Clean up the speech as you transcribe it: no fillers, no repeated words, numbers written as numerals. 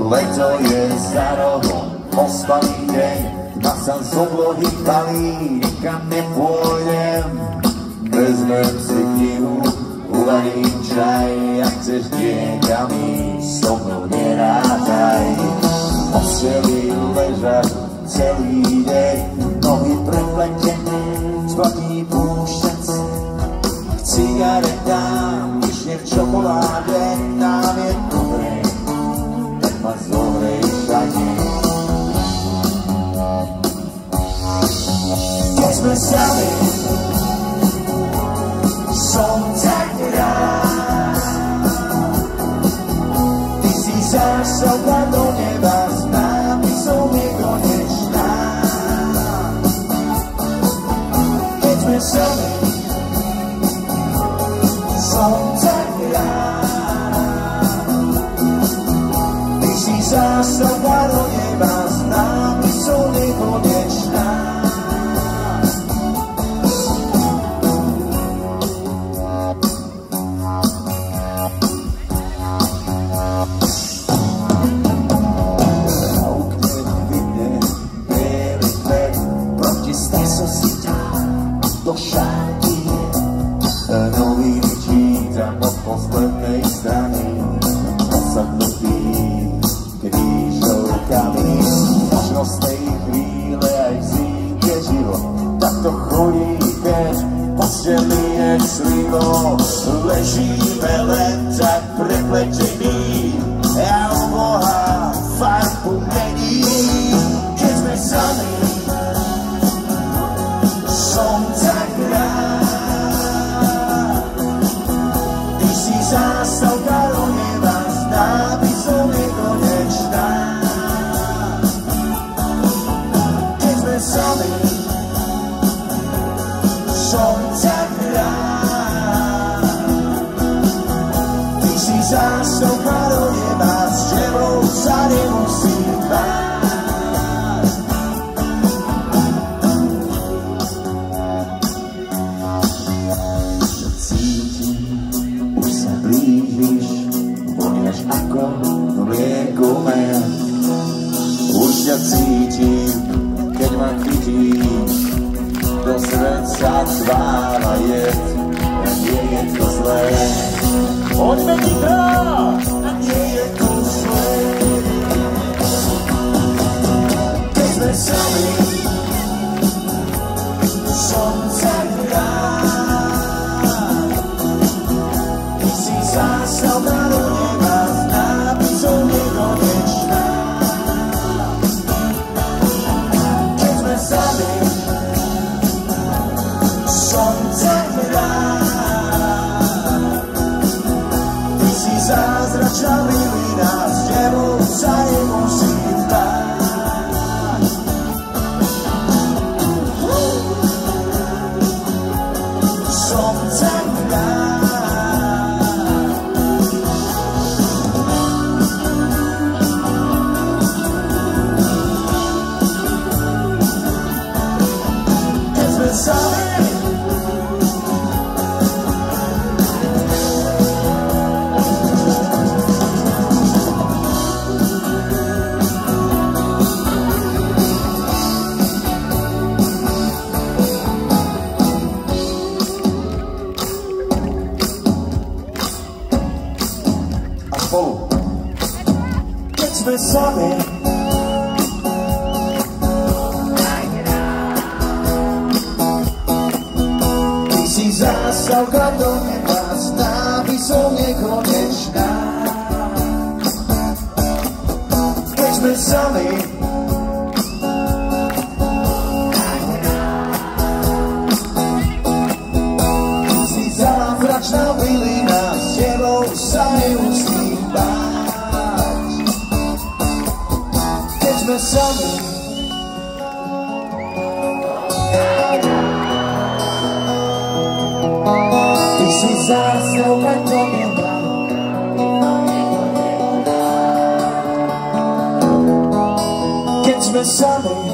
Leto je za rohom, ospalý deň, a sa z oblohy palí, nikam nepôjdem. Vezmem si knihu, uvarím čaj, ak chceš niekam ísť, so mnou nerátaj. Posteli ležať celý deň, nohy prepletené, tvrdý púšťac. K cigaretám, vyšne v čokoláde, nám je dobré, tak ma zohrej všade. Keď sme sami, som tak rád. Ty si zásoba do neba s nápisom nekonečná. Keď sme sami, som tak rád. Ty si zásoba do neba s nápisom nekonečná. Do šátky nový vyčítam od poslednej strany, posadnutý krížovkami. Možno z tej chvíle aj vzíde život, takto chodí, keď posteli je slivo. Ležíme len tak prepletení a o Boha farbu mení. Keď sme sami, som tak rád. Ty si zástavka do neba s nápisom nekonečná. Keď sme sami, som tak rád. Ty si zástavka do neba, s tebou sa nemusím báť. Ako mlieko med, už ťa cítim, keď ma chytíš, do srdca tvára jed, a nie je to zlé. Poďme Nitra! A nie je to zlé. Keď sme sami, som tak rád. Ty si zástavka do neba, som nekonečná. Keď sme sami, som tak rád. Ty si zázračná bylina, s tebou sa nemusím báť. Som tak rád. Keď sme sami, ty si zástavka do neba s nápisom nekonečná. Keď sme sami, ty si zázračná bylina, s tebou sa nemusím báť. Keď sme sami, ty si zástavka do neba, keď sme sami.